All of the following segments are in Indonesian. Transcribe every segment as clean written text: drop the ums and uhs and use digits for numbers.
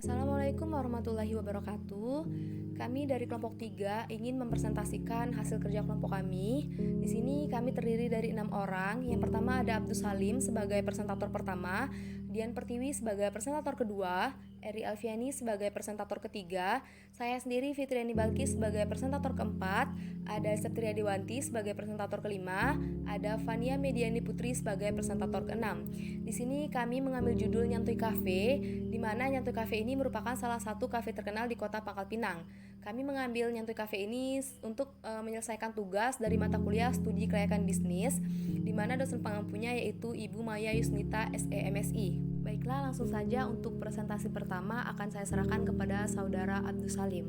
Assalamualaikum warahmatullahi wabarakatuh. Kami dari kelompok 3 ingin mempresentasikan hasil kerja kelompok kami. Di sini kami terdiri dari 6 orang. Yang pertama ada Abdus Salim sebagai presentator pertama, Dian Pertiwi sebagai presentator kedua, Eri Alfiani sebagai presentator ketiga, saya sendiri Fitriani Balkis sebagai presentator keempat, ada Septria Dewanti sebagai presentator kelima, ada Fania Mediani Putri sebagai presentator keenam. Di sini kami mengambil judul Nyantui Cafe, di mana Nyantui Cafe ini merupakan salah satu kafe terkenal di Kota Pangkal Pinang. Kami mengambil Nyantui Cafe ini untuk menyelesaikan tugas dari mata kuliah Studi Kelayakan Bisnis, di mana dosen pengampunya yaitu Ibu Maya Yusnita SEMSI. Baiklah, langsung saja untuk presentasi pertama akan saya serahkan kepada Saudara Abdus Salim.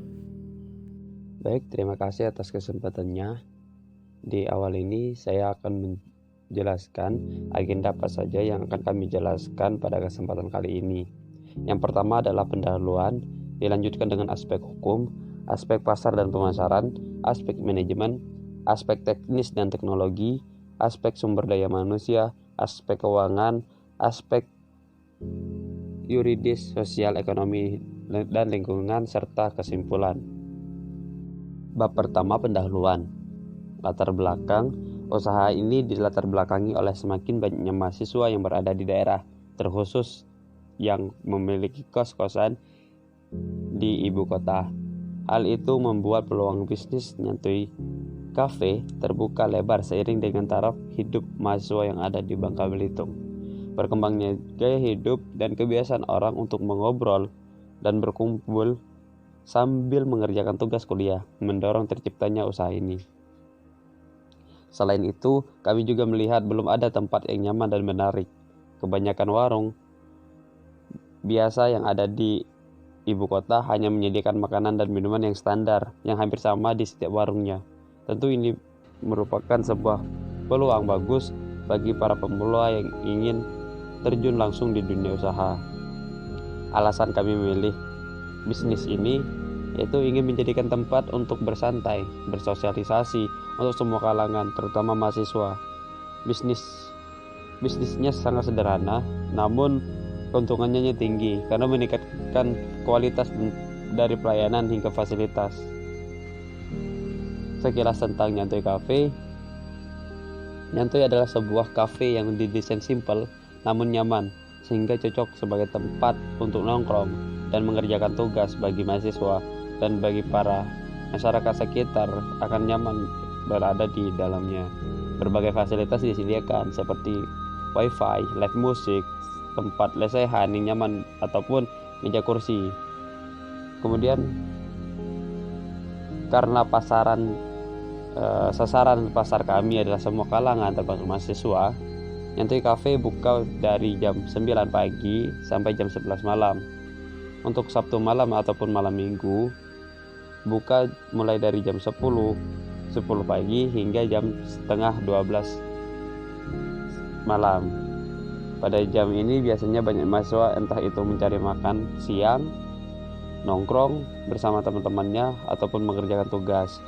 Baik, terima kasih atas kesempatannya. Di awal ini saya akan menjelaskan agenda apa saja yang akan kami jelaskan pada kesempatan kali ini. Yang pertama adalah pendahuluan, dilanjutkan dengan aspek hukum, aspek pasar dan pemasaran, aspek manajemen, aspek teknis dan teknologi, aspek sumber daya manusia, aspek keuangan, aspek yuridis, sosial, ekonomi, dan lingkungan, serta kesimpulan. Bab pertama, pendahuluan. Latar belakang usaha ini dilatar belakangi oleh semakin banyaknya mahasiswa yang berada di daerah, terkhusus yang memiliki kos-kosan di ibu kota. Hal itu membuat peluang bisnis Nyantui Cafe terbuka lebar seiring dengan taraf hidup mahasiswa yang ada di Bangka Belitung. Berkembangnya gaya hidup dan kebiasaan orang untuk mengobrol dan berkumpul sambil mengerjakan tugas kuliah mendorong terciptanya usaha ini. Selain itu, kami juga melihat belum ada tempat yang nyaman dan menarik. Kebanyakan warung biasa yang ada di ibu kota hanya menyediakan makanan dan minuman yang standar, yang hampir sama di setiap warungnya. Tentu ini merupakan sebuah peluang bagus bagi para pemula yang ingin terjun langsung di dunia usaha. Alasan kami memilih bisnis ini yaitu ingin menjadikan tempat untuk bersantai, bersosialisasi untuk semua kalangan, terutama mahasiswa. Bisnisnya sangat sederhana, namun keuntungannya tinggi karena meningkatkan kualitas dari pelayanan hingga fasilitas. Sekilas tentang Nyantui Cafe. Nyantui adalah sebuah kafe yang didesain simpel namun nyaman, sehingga cocok sebagai tempat untuk nongkrong dan mengerjakan tugas bagi mahasiswa dan bagi para masyarakat sekitar akan nyaman berada di dalamnya. Berbagai fasilitas disediakan seperti wifi, live musik, tempat lesehan yang nyaman ataupun meja kursi. Kemudian karena sasaran pasar kami adalah semua kalangan termasuk mahasiswa, Nyantui Cafe buka dari jam 9 pagi sampai jam 11 malam. Untuk Sabtu malam ataupun malam minggu buka mulai dari jam 10 pagi hingga jam setengah 12 malam. Pada jam ini biasanya banyak mahasiswa entah itu mencari makan siang, nongkrong bersama teman-temannya ataupun mengerjakan tugas.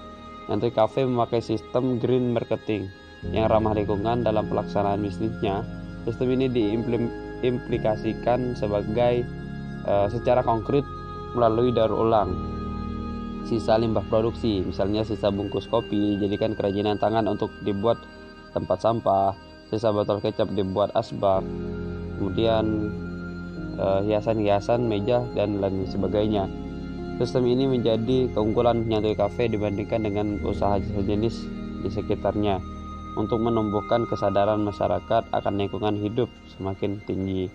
Nyantui Cafe memakai sistem green marketing yang ramah lingkungan dalam pelaksanaan bisnisnya. Sistem ini diimplikasikan secara konkret melalui daur ulang sisa limbah produksi, misalnya sisa bungkus kopi dijadikan kerajinan tangan untuk dibuat tempat sampah, sisa botol kecap dibuat asbak, kemudian hiasan-hiasan meja dan lain sebagainya. Sistem ini menjadi keunggulan Nyantui Cafe dibandingkan dengan usaha sejenis di sekitarnya untuk menumbuhkan kesadaran masyarakat akan lingkungan hidup semakin tinggi.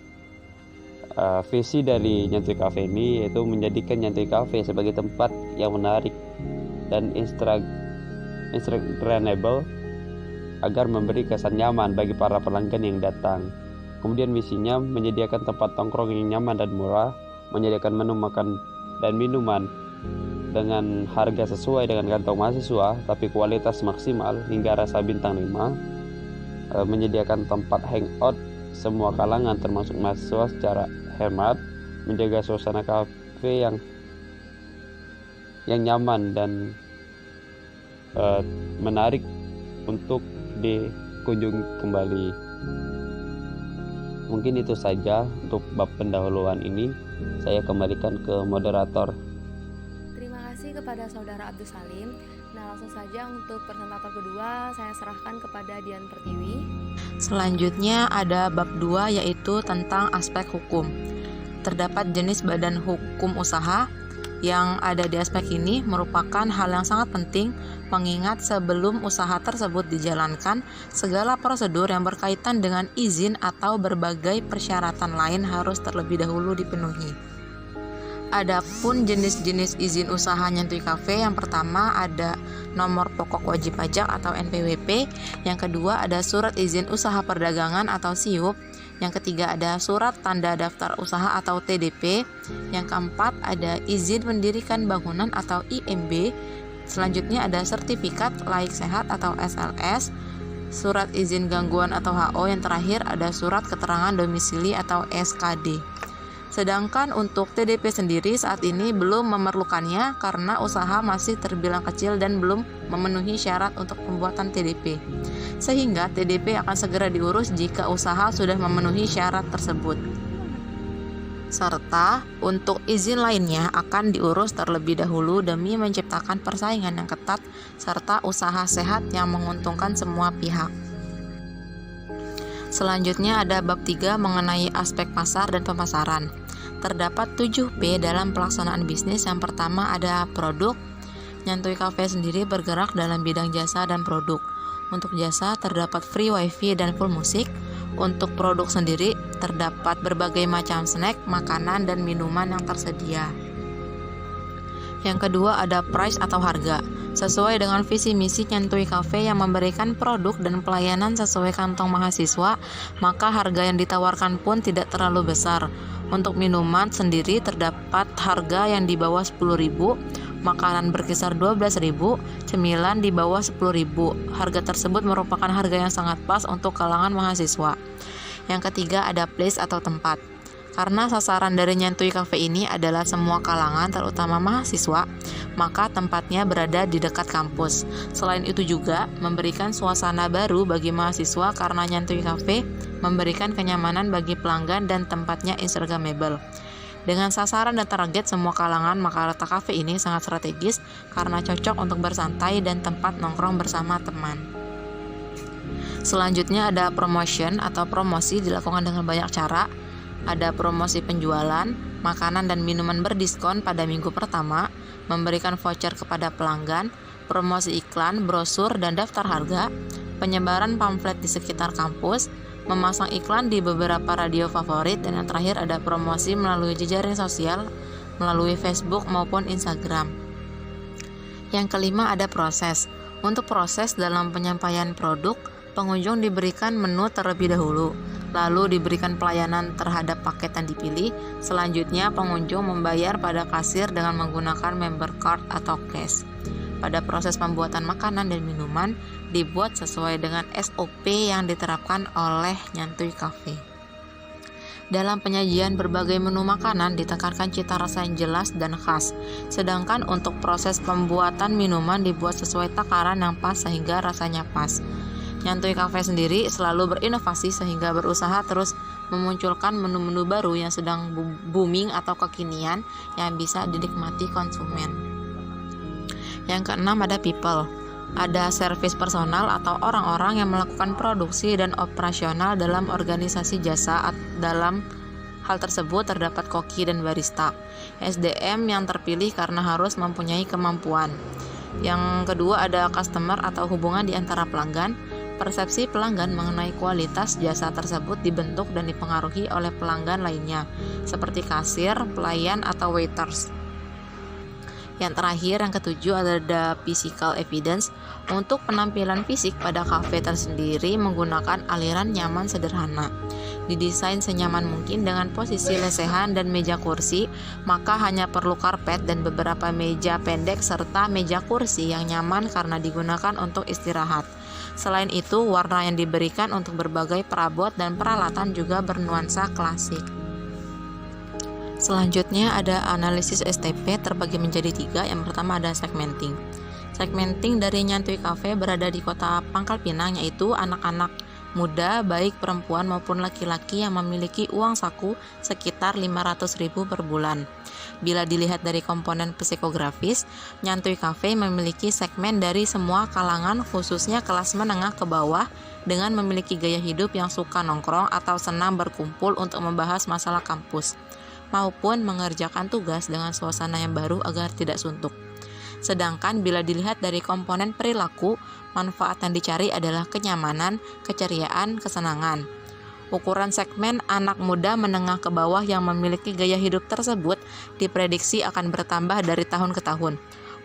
Visi dari Nyantui Cafe ini yaitu menjadikan Nyantui Cafe sebagai tempat yang menarik dan instagramable agar memberi kesan nyaman bagi para pelanggan yang datang. Kemudian misinya menyediakan tempat tongkrong yang nyaman dan murah, menyediakan menu makan dan minuman dengan harga sesuai dengan kantong mahasiswa tapi kualitas maksimal hingga rasa bintang 5, menyediakan tempat hangout semua kalangan termasuk mahasiswa secara hemat, menjaga suasana kafe yang nyaman dan menarik untuk dikunjungi kembali. Mungkin itu saja untuk bab pendahuluan ini. Saya kembalikan ke moderator. Terima kasih kepada Saudara Abdus Salim. Nah, langsung saja untuk presentator kedua saya serahkan kepada Dian Pertiwi. Selanjutnya ada bab 2 yaitu tentang aspek hukum. Terdapat jenis badan hukum usaha yang ada di aspek ini merupakan hal yang sangat penting mengingat sebelum usaha tersebut dijalankan, segala prosedur yang berkaitan dengan izin atau berbagai persyaratan lain harus terlebih dahulu dipenuhi. Adapun jenis-jenis izin usaha Nyantui Cafe, yang pertama ada nomor pokok wajib pajak atau NPWP, yang kedua ada surat izin usaha perdagangan atau SIUP, yang ketiga ada surat tanda daftar usaha atau TDP, yang keempat ada izin mendirikan bangunan atau IMB, selanjutnya ada sertifikat laik sehat atau SLS, surat izin gangguan atau HO, yang terakhir ada surat keterangan domisili atau SKD. Sedangkan untuk TDP sendiri saat ini belum memerlukannya karena usaha masih terbilang kecil dan belum memenuhi syarat untuk pembuatan TDP. Sehingga TDP akan segera diurus jika usaha sudah memenuhi syarat tersebut. Serta untuk izin lainnya akan diurus terlebih dahulu demi menciptakan persaingan yang ketat serta usaha sehat yang menguntungkan semua pihak. Selanjutnya ada bab 3 mengenai aspek pasar dan pemasaran. Terdapat 7P dalam pelaksanaan bisnis. Yang pertama ada produk. Nyantui Cafe sendiri bergerak dalam bidang jasa dan produk. Untuk jasa terdapat free wifi dan full musik. Untuk produk sendiri terdapat berbagai macam snack, makanan, dan minuman yang tersedia. Yang kedua ada price atau harga. Sesuai dengan visi misi Nyantui Cafe yang memberikan produk dan pelayanan sesuai kantong mahasiswa, maka harga yang ditawarkan pun tidak terlalu besar. Untuk minuman sendiri terdapat harga yang di bawah 10.000, makanan berkisar 12.000, cemilan di bawah 10.000. Harga tersebut merupakan harga yang sangat pas untuk kalangan mahasiswa. Yang ketiga ada place atau tempat. Karena sasaran dari Nyantui Cafe ini adalah semua kalangan terutama mahasiswa, maka tempatnya berada di dekat kampus. Selain itu juga memberikan suasana baru bagi mahasiswa karena Nyantui Cafe memberikan kenyamanan bagi pelanggan dan tempatnya instagramable. Dengan sasaran dan target semua kalangan, maka letak kafe ini sangat strategis karena cocok untuk bersantai dan tempat nongkrong bersama teman. Selanjutnya ada promotion atau promosi dilakukan dengan banyak cara. Ada promosi penjualan, makanan dan minuman berdiskon pada minggu pertama, memberikan voucher kepada pelanggan, promosi iklan, brosur dan daftar harga, penyebaran pamflet di sekitar kampus, memasang iklan di beberapa radio favorit, dan yang terakhir ada promosi melalui jejaring sosial, melalui Facebook maupun Instagram. Yang kelima ada proses. Untuk proses dalam penyampaian produk, pengunjung diberikan menu terlebih dahulu, lalu diberikan pelayanan terhadap paket yang dipilih. Selanjutnya pengunjung membayar pada kasir dengan menggunakan member card atau cash. Pada proses pembuatan makanan dan minuman dibuat sesuai dengan SOP yang diterapkan oleh Nyantui Cafe. Dalam penyajian berbagai menu makanan ditekankan cita rasa yang jelas dan khas. Sedangkan untuk proses pembuatan minuman dibuat sesuai takaran yang pas sehingga rasanya pas. Nyantui Cafe sendiri selalu berinovasi sehingga berusaha terus memunculkan menu-menu baru yang sedang booming atau kekinian yang bisa dinikmati konsumen. Yang keenam ada people. Ada service personal atau orang-orang yang melakukan produksi dan operasional dalam organisasi jasa. Dalam hal tersebut terdapat koki dan barista. SDM yang terpilih karena harus mempunyai kemampuan. Yang kedua ada customer atau hubungan di antara pelanggan. Persepsi pelanggan mengenai kualitas jasa tersebut dibentuk dan dipengaruhi oleh pelanggan lainnya, seperti kasir, pelayan, atau waiters. Yang terakhir, yang ketujuh ada physical evidence. Untuk penampilan fisik pada kafe tersendiri menggunakan aliran nyaman sederhana. Didesain senyaman mungkin dengan posisi lesehan dan meja kursi, maka hanya perlu karpet dan beberapa meja pendek serta meja kursi yang nyaman karena digunakan untuk istirahat. Selain itu, warna yang diberikan untuk berbagai perabot dan peralatan juga bernuansa klasik. Selanjutnya ada analisis STP terbagi menjadi 3. Yang pertama ada segmenting. Segmenting dari Nyantui Cafe berada di kota Pangkal Pinang, yaitu anak-anak muda baik perempuan maupun laki-laki yang memiliki uang saku sekitar 500.000 per bulan. Bila dilihat dari komponen psikografis, Nyantui Cafe memiliki segmen dari semua kalangan khususnya kelas menengah ke bawah dengan memiliki gaya hidup yang suka nongkrong atau senang berkumpul untuk membahas masalah kampus maupun mengerjakan tugas dengan suasana yang baru agar tidak suntuk. Sedangkan bila dilihat dari komponen perilaku, manfaat yang dicari adalah kenyamanan, keceriaan, kesenangan. Ukuran segmen anak muda menengah ke bawah yang memiliki gaya hidup tersebut diprediksi akan bertambah dari tahun ke tahun,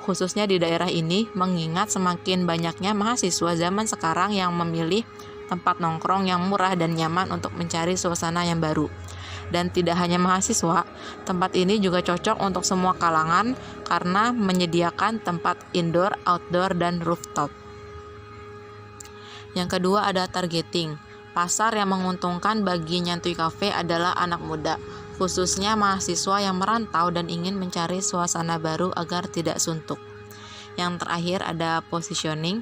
khususnya di daerah ini mengingat semakin banyaknya mahasiswa zaman sekarang yang memilih tempat nongkrong yang murah dan nyaman untuk mencari suasana yang baru. Dan tidak hanya mahasiswa, tempat ini juga cocok untuk semua kalangan karena menyediakan tempat indoor, outdoor, dan rooftop. Yang kedua ada targeting. Pasar yang menguntungkan bagi Nyantui Cafe adalah anak muda, khususnya mahasiswa yang merantau dan ingin mencari suasana baru agar tidak suntuk. Yang terakhir ada positioning.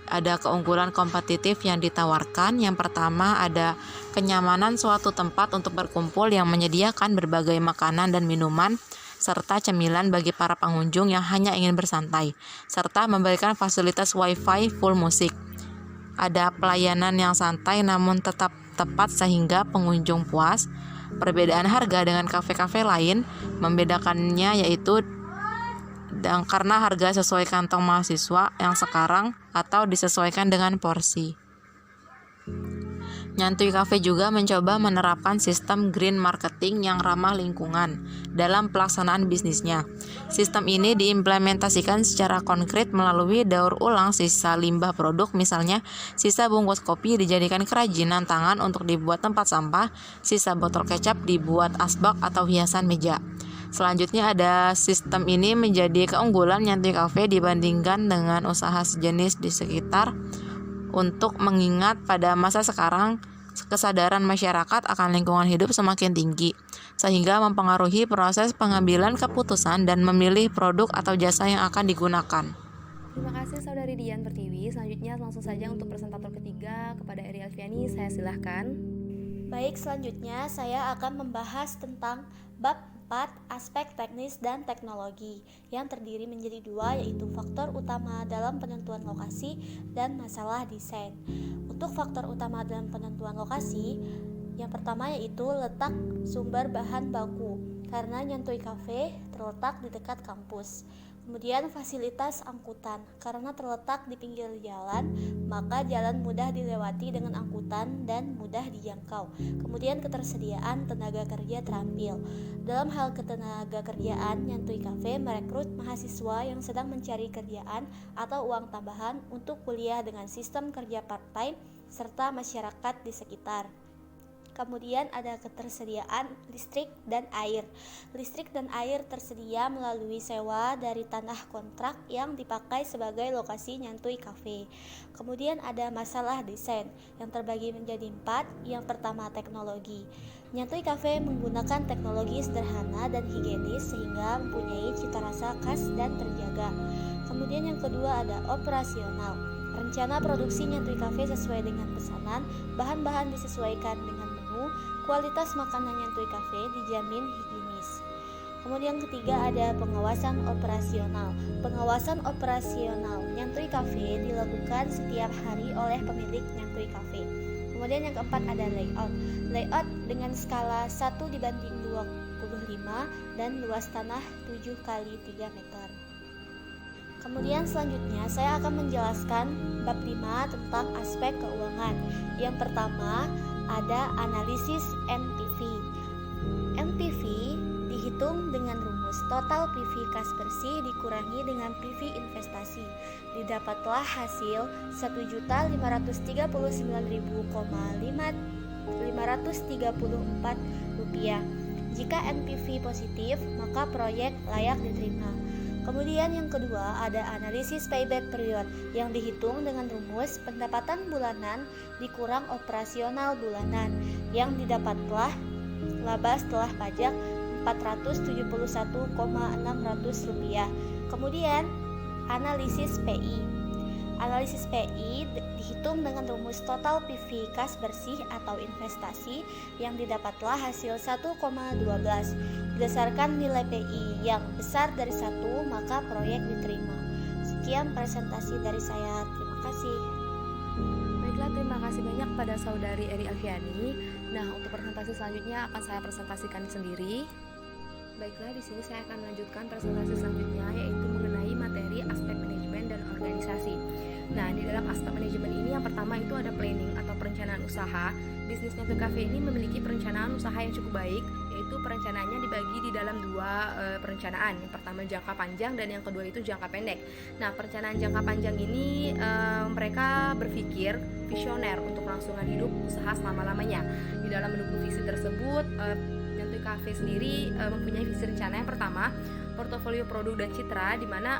Ada keunggulan kompetitif yang ditawarkan. Yang pertama ada kenyamanan suatu tempat untuk berkumpul yang menyediakan berbagai makanan dan minuman serta cemilan bagi para pengunjung yang hanya ingin bersantai, serta memberikan fasilitas wifi full musik. Ada pelayanan yang santai namun tetap tepat sehingga pengunjung puas. Perbedaan harga dengan kafe-kafe lain membedakannya yaitu karena harga sesuai kantong mahasiswa yang sekarang atau disesuaikan dengan porsi. Nyantui Cafe juga mencoba menerapkan sistem green marketing yang ramah lingkungan dalam pelaksanaan bisnisnya. Sistem ini diimplementasikan secara konkret melalui daur ulang sisa limbah produk, misalnya sisa bungkus kopi dijadikan kerajinan tangan untuk dibuat tempat sampah, sisa botol kecap dibuat asbak atau hiasan meja. Selanjutnya ada sistem ini menjadi keunggulan Nyantui Cafe dibandingkan dengan usaha sejenis di sekitar untuk mengingat pada masa sekarang kesadaran masyarakat akan lingkungan hidup semakin tinggi sehingga mempengaruhi proses pengambilan keputusan dan memilih produk atau jasa yang akan digunakan. Terima kasih Saudari Dian Pertiwi. Selanjutnya langsung saja untuk presentator ketiga kepada Eri Alfiani, saya silahkan. Baik, selanjutnya saya akan membahas tentang bab 4 aspek teknis dan teknologi yang terdiri menjadi dua, yaitu faktor utama dalam penentuan lokasi dan masalah desain. Untuk faktor utama dalam penentuan lokasi, yang pertama yaitu letak sumber bahan baku, karena Nyantui Cafe terletak di dekat kampus. Kemudian fasilitas angkutan, karena terletak di pinggir jalan, maka jalan mudah dilewati dengan angkutan dan mudah dijangkau. Kemudian ketersediaan tenaga kerja terampil. Dalam hal ketenaga kerjaan, Nyantui Cafe merekrut mahasiswa yang sedang mencari kerjaan atau uang tambahan untuk kuliah dengan sistem kerja part-time serta masyarakat di sekitar. Kemudian ada ketersediaan listrik dan air. Listrik dan air tersedia melalui sewa dari tanah kontrak yang dipakai sebagai lokasi Nyantui Cafe. Kemudian ada masalah desain yang terbagi menjadi 4. Yang pertama teknologi. Nyantui Cafe menggunakan teknologi sederhana dan higienis sehingga mempunyai cita rasa khas dan terjaga. Kemudian yang kedua ada operasional. Rencana produksi Nyantui Cafe sesuai dengan pesanan, bahan-bahan disesuaikan dengan kualitas makanan Nyantui Cafe dijamin higienis. Kemudian ketiga ada pengawasan operasional. Pengawasan operasional Nyantui Cafe dilakukan setiap hari oleh pemilik Nyantui Cafe. Kemudian yang keempat ada layout. Layout dengan skala 1:25 dan luas tanah 7x3 meter. Kemudian selanjutnya saya akan menjelaskan bab 5 tentang aspek keuangan. Yang pertama ada analisis NPV. NPV dihitung dengan rumus total PV kas bersih dikurangi dengan PV investasi. Didapatlah hasil 1.539.534 rupiah. Jika NPV positif, maka proyek layak diterima. Kemudian yang kedua ada analisis payback period yang dihitung dengan rumus pendapatan bulanan dikurang operasional bulanan yang didapatlah laba setelah pajak 471.600 rupiah. Kemudian analisis PI. Analisis PI dihitung dengan rumus total PV kas bersih atau investasi yang didapatlah hasil 1,12. Berdasarkan nilai PI yang besar dari 1, maka proyek diterima. Sekian presentasi dari saya. Terima kasih. Baiklah, terima kasih banyak pada saudari Eri Alfiani. Nah, untuk presentasi selanjutnya akan saya presentasikan sendiri. Baiklah, di sini saya akan melanjutkan presentasi selanjutnya, yaitu mengenai materi aspek manajemen dan organisasi. Nah, di dalam aspek manajemen ini yang pertama itu ada planning atau perencanaan usaha. Bisnis Nyantuy Cafe ini memiliki perencanaan usaha yang cukup baik, yaitu perencanaannya dibagi di dalam dua perencanaan. Yang pertama jangka panjang dan yang kedua itu jangka pendek. Nah, perencanaan jangka panjang ini mereka berpikir visioner untuk kelangsungan hidup usaha selama-lamanya. Di dalam mendukung visi tersebut, Nyantuy Cafe sendiri mempunyai visi rencana yang pertama, portofolio produk dan citra, di mana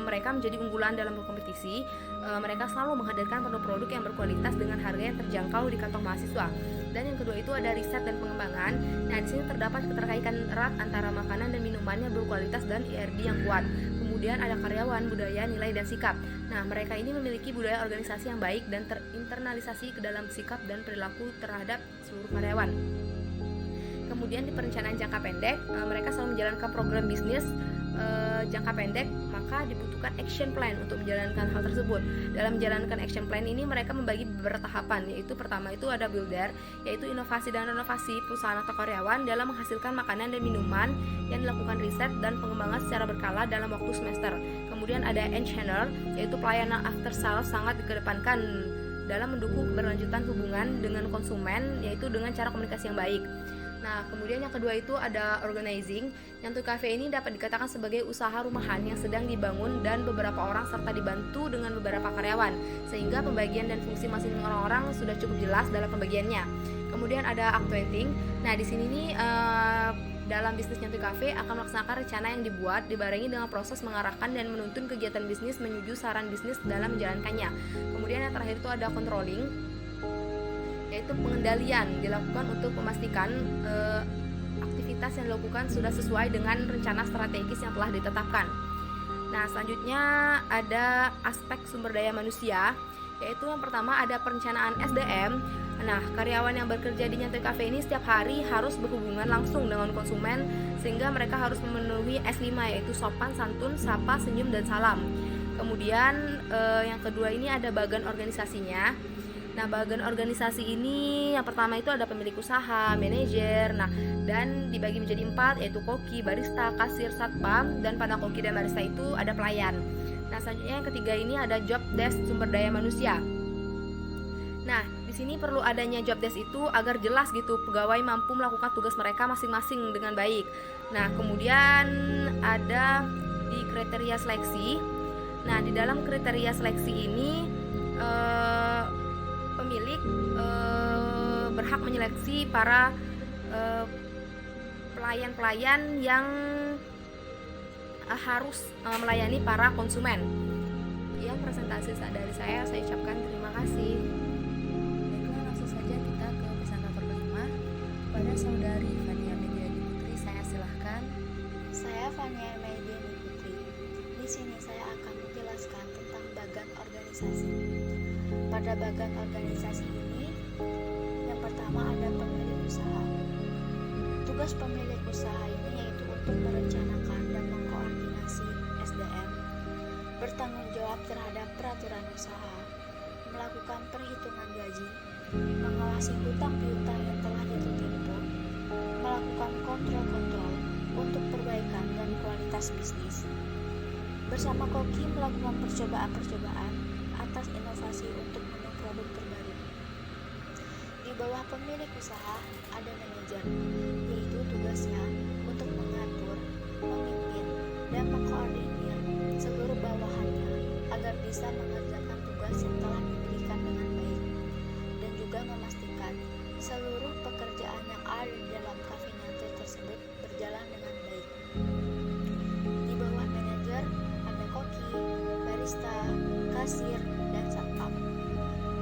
mereka menjadi unggulan dalam berkompetisi. Mereka selalu menghadirkan produk-produk yang berkualitas dengan harga yang terjangkau di kantong mahasiswa. Dan yang kedua itu ada riset dan pengembangan. Nah, di sini terdapat keterkaitan erat antara makanan dan minuman yang berkualitas dan IRD yang kuat. Kemudian ada karyawan, budaya, nilai, dan sikap. Nah, mereka ini memiliki budaya organisasi yang baik dan terinternalisasi ke dalam sikap dan perilaku terhadap seluruh karyawan. Kemudian di perencanaan jangka pendek, mereka selalu menjalankan program bisnis jangka pendek, maka dibutuhkan action plan untuk menjalankan hal tersebut. Dalam menjalankan action plan ini mereka membagi beberapa tahapan, yaitu pertama itu ada builder, yaitu inovasi dan renovasi perusahaan atau karyawan dalam menghasilkan makanan dan minuman yang dilakukan riset dan pengembangan secara berkala dalam waktu semester. Kemudian ada enhancer, yaitu pelayanan after sales sangat dikedepankan dalam mendukung keberlanjutan hubungan dengan konsumen, yaitu dengan cara komunikasi yang baik. Nah, kemudian yang kedua itu ada organizing. Nyantuy Cafe ini dapat dikatakan sebagai usaha rumahan yang sedang dibangun dan beberapa orang serta dibantu dengan beberapa karyawan, sehingga pembagian dan fungsi masing-masing orang sudah cukup jelas dalam pembagiannya. Kemudian ada actuating. Nah, di sini nih dalam bisnis Nyantuy Cafe akan melaksanakan rencana yang dibuat dibarengi dengan proses mengarahkan dan menuntun kegiatan bisnis menuju saran bisnis dalam menjalankannya. Kemudian yang terakhir itu ada controlling, yaitu pengendalian dilakukan untuk memastikan aktivitas yang dilakukan sudah sesuai dengan rencana strategis yang telah ditetapkan. Nah, selanjutnya ada aspek sumber daya manusia, yaitu yang pertama ada perencanaan SDM. Nah, karyawan yang bekerja di Nyantuy Cafe ini setiap hari harus berhubungan langsung dengan konsumen, sehingga mereka harus memenuhi S5, yaitu sopan, santun, sapa, senyum, dan salam. Kemudian yang kedua ini ada bagian organisasinya. Nah, bagian organisasi ini yang pertama itu ada pemilik usaha, manajer, dan dibagi menjadi 4, yaitu koki, barista, kasir, satpam, dan pada koki dan barista itu ada pelayan. Nah, selanjutnya yang ketiga ini ada job desk sumber daya manusia. Nah, di sini perlu adanya job desk itu agar jelas gitu pegawai mampu melakukan tugas mereka masing-masing dengan baik. Nah, kemudian ada di kriteria seleksi. Nah, di dalam kriteria seleksi ini pemilik berhak menyeleksi para pelayan-pelayan yang harus melayani para konsumen. Ya, presentasi dari saya ucapkan terima kasih. Baiklah, langsung saja kita ke presentator kelima. Kepada saudari Fania Mediani Putri, saya silahkan. Saya Fania Mediani Putri. Di sini saya akan menjelaskan tentang bagan organisasi. Pada bagan organisasi ini, yang pertama ada pemilik usaha. Tugas pemilik usaha ini yaitu untuk merencanakan dan mengkoordinasi SDM, bertanggung jawab terhadap peraturan usaha, melakukan perhitungan gaji, mengawasi hutang piutang yang telah ditimbun, melakukan kontrol-kontrol untuk perbaikan dan kualitas bisnis. Bersama koki melakukan percobaan-percobaan atas inovasi untuk menu produk terbaru. Di bawah pemilik usaha ada manajer, yaitu tugasnya untuk mengatur, memimpin, dan mengkoordinir seluruh bawahannya agar bisa mengerjakan tugas yang telah diberikan dengan baik, dan juga memastikan seluruh pekerjaan yang ada di dalam kafe Nyantuy tersebut berjalan dengan baik. Di bawah manajer ada koki, barista, kasir, dan satpam.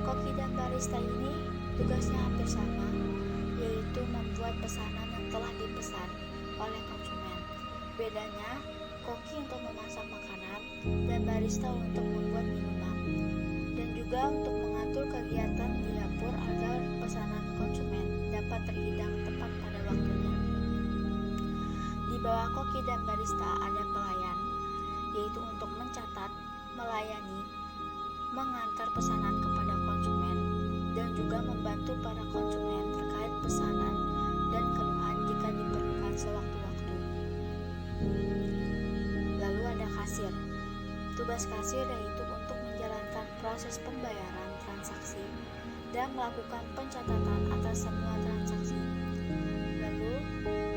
Koki dan barista ini tugasnya hampir sama, yaitu membuat pesanan yang telah dipesan oleh konsumen. Bedanya, koki untuk memasak makanan dan barista untuk membuat minuman. juga untuk mengatur kegiatan di dapur agar pesanan konsumen dapat terhidang tepat pada waktunya. Di bawah koki dan barista ada pelayan, yaitu untuk mencatat, melayani, mengantar pesanan kepada konsumen, dan juga membantu para konsumen terkait pesanan dan keluhan jika diperlukan sewaktu-waktu. Lalu ada kasir. Tugas kasir yaitu untuk menjalankan proses pembayaran transaksi dan melakukan pencatatan atas semua transaksi. Lalu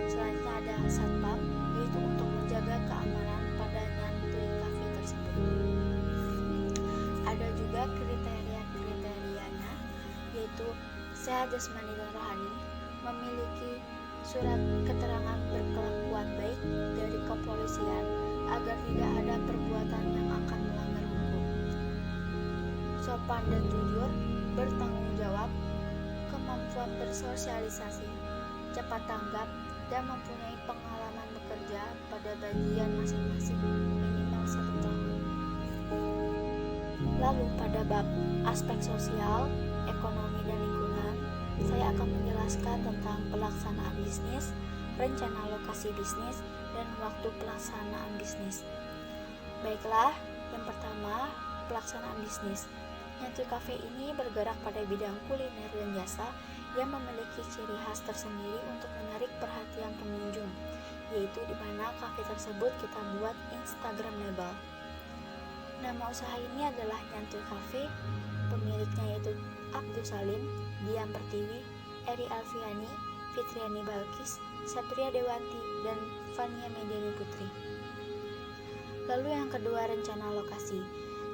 selanjutnya ada satpam, yaitu untuk menjaga keamanan pada nyantui kafe tersebut. Ada juga kriteria-kriterianya, yaitu sehat jasmani dan rohani, memiliki surat keterangan berkelakuan baik dari kepolisian agar tidak ada perbuatan yang akan melanggar hukum, sopan dan jujur, bertanggung jawab, kemampuan bersosialisasi, cepat tanggap, dan mempunyai pengalaman bekerja pada bagian masing-masing minimal 1 tahun. Lalu pada bab aspek sosial, ekonomi, dan lingkungan, saya akan menjelaskan tentang pelaksanaan bisnis, rencana lokasi bisnis, dan waktu pelaksanaan bisnis. Baiklah, yang pertama, pelaksanaan bisnis. Nyantui Cafe ini bergerak pada bidang kuliner dan jasa yang memiliki ciri khas tersendiri untuk menarik perhatian pengunjung, yaitu di mana kafe tersebut kita buat instagramable. Nama usaha ini adalah Nyantui Cafe, pemiliknya yaitu Abdul Salim, Dian Pertiwi, Eri Alfiani, Fitriani Balkis, Satria Dewanti, dan Fania Mediani Putri. Lalu yang kedua, rencana lokasi.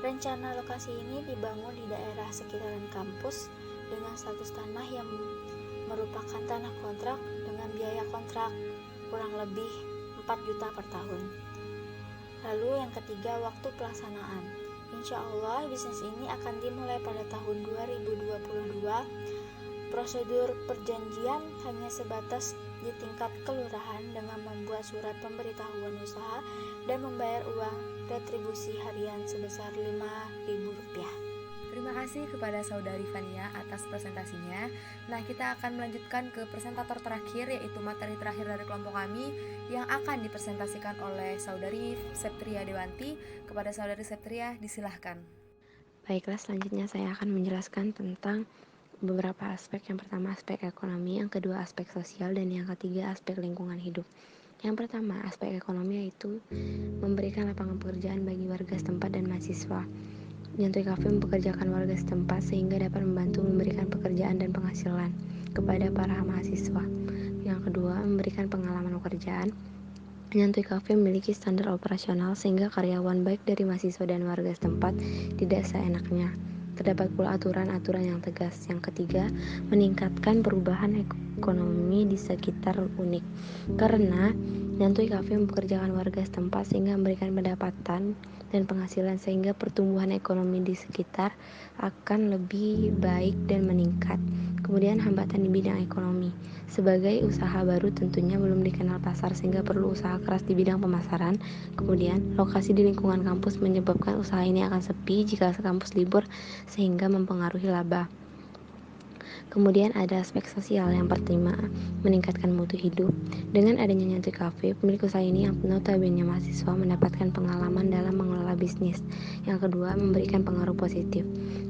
Rencana lokasi ini dibangun di daerah sekitaran kampus dengan status tanah yang merupakan tanah kontrak dengan biaya kontrak kurang lebih 4 juta per tahun. Lalu yang ketiga, waktu pelaksanaan. Insya Allah bisnis ini akan dimulai pada tahun 2022. Prosedur perjanjian hanya sebatas di tingkat kelurahan dengan membuat surat pemberitahuan usaha dan membayar uang retribusi harian sebesar Rp5.000. Terima kasih kepada Saudari Fania atas presentasinya. Nah, kita akan melanjutkan ke presentator terakhir, yaitu materi terakhir dari kelompok kami yang akan dipresentasikan oleh Saudari Septria Dewanti. Kepada Saudari Septria, disilahkan. Baiklah, selanjutnya saya akan menjelaskan tentang beberapa aspek. Yang pertama aspek ekonomi, yang kedua aspek sosial, dan yang ketiga aspek lingkungan hidup. Yang pertama aspek ekonomi yaitu memberikan lapangan pekerjaan bagi warga setempat dan mahasiswa. Nyantui Cafe mempekerjakan warga setempat sehingga dapat membantu memberikan pekerjaan dan penghasilan kepada para mahasiswa. Yang kedua, memberikan pengalaman pekerjaan. Nyantui Cafe memiliki standar operasional sehingga karyawan baik dari mahasiswa dan warga setempat tidak seenaknya. Terdapat pula aturan-aturan yang tegas. Yang ketiga, meningkatkan perubahan ekonomi di sekitar unik. Karena Nyantui Cafe mempekerjakan warga setempat sehingga memberikan pendapatan dan penghasilan sehingga pertumbuhan ekonomi di sekitar akan lebih baik dan meningkat. Kemudian hambatan di bidang ekonomi. Sebagai usaha baru tentunya belum dikenal pasar sehingga perlu usaha keras di bidang pemasaran. Kemudian lokasi di lingkungan kampus menyebabkan usaha ini akan sepi jika kampus libur sehingga mempengaruhi laba. Kemudian ada aspek sosial. Yang pertama, meningkatkan mutu hidup. Dengan adanya Nyantui Cafe, pemilik usaha ini yang notabene mahasiswa mendapatkan pengalaman dalam mengelola bisnis. Yang kedua, memberikan pengaruh positif.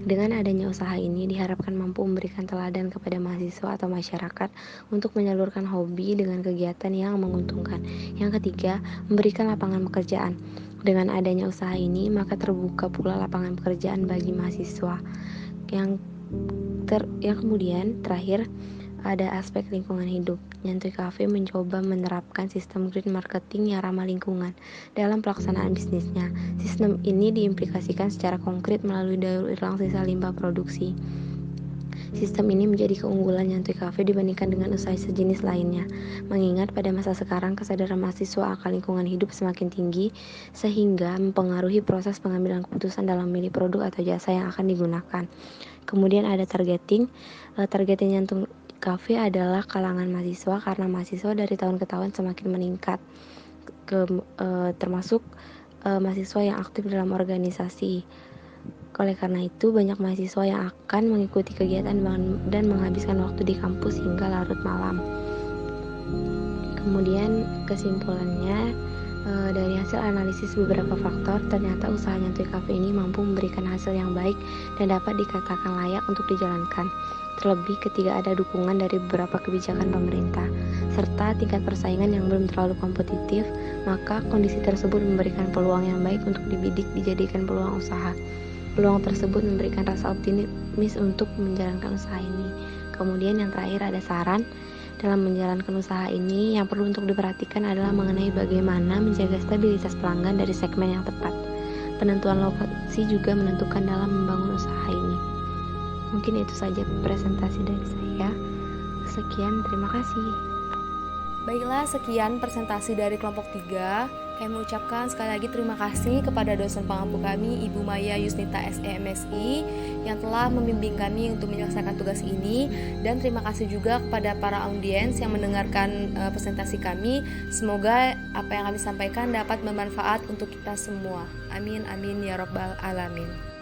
Dengan adanya usaha ini diharapkan mampu memberikan teladan kepada mahasiswa atau masyarakat untuk menyalurkan hobi dengan kegiatan yang menguntungkan. Yang ketiga, memberikan lapangan pekerjaan. Dengan adanya usaha ini, maka terbuka pula lapangan pekerjaan bagi mahasiswa. Yang kemudian terakhir ada aspek lingkungan hidup. Nyantui Cafe mencoba menerapkan sistem green marketing yang ramah lingkungan dalam pelaksanaan bisnisnya. Sistem ini diimplikasikan secara konkret melalui daur ulang sisa limbah produksi. Sistem ini menjadi keunggulan Nyantui Cafe dibandingkan dengan usaha sejenis lainnya, mengingat pada masa sekarang kesadaran mahasiswa akan lingkungan hidup semakin tinggi sehingga mempengaruhi proses pengambilan keputusan dalam memilih produk atau jasa yang akan digunakan. Kemudian ada targeting. Targeting Nyantui Cafe adalah kalangan mahasiswa karena mahasiswa dari tahun ke tahun semakin meningkat, termasuk mahasiswa yang aktif dalam organisasi. Oleh karena itu, banyak mahasiswa yang akan mengikuti kegiatan dan menghabiskan waktu di kampus hingga larut malam. Kemudian kesimpulannya, dari hasil analisis beberapa faktor, ternyata usaha nyantui kafe ini mampu memberikan hasil yang baik dan dapat dikatakan layak untuk dijalankan. Terlebih ketika ada dukungan dari beberapa kebijakan pemerintah, serta tingkat persaingan yang belum terlalu kompetitif, maka kondisi tersebut memberikan peluang yang baik untuk dibidik dijadikan peluang usaha. Peluang tersebut memberikan rasa optimis untuk menjalankan usaha ini. Kemudian yang terakhir ada saran. Dalam menjalankan usaha ini, yang perlu untuk diperhatikan adalah mengenai bagaimana menjaga stabilitas pelanggan dari segmen yang tepat. Penentuan lokasi juga menentukan dalam membangun usaha ini. Mungkin itu saja presentasi dari saya. Sekian, terima kasih. Baiklah, sekian presentasi dari kelompok 3. Kami mengucapkan sekali lagi terima kasih kepada dosen pengampu kami, Ibu Maya Yusnita SEMSI, yang telah membimbing kami untuk menyelesaikan tugas ini. Dan terima kasih juga kepada para audiens yang mendengarkan presentasi kami. Semoga apa yang kami sampaikan dapat bermanfaat untuk kita semua. Amin, amin, ya Rabbal Alamin.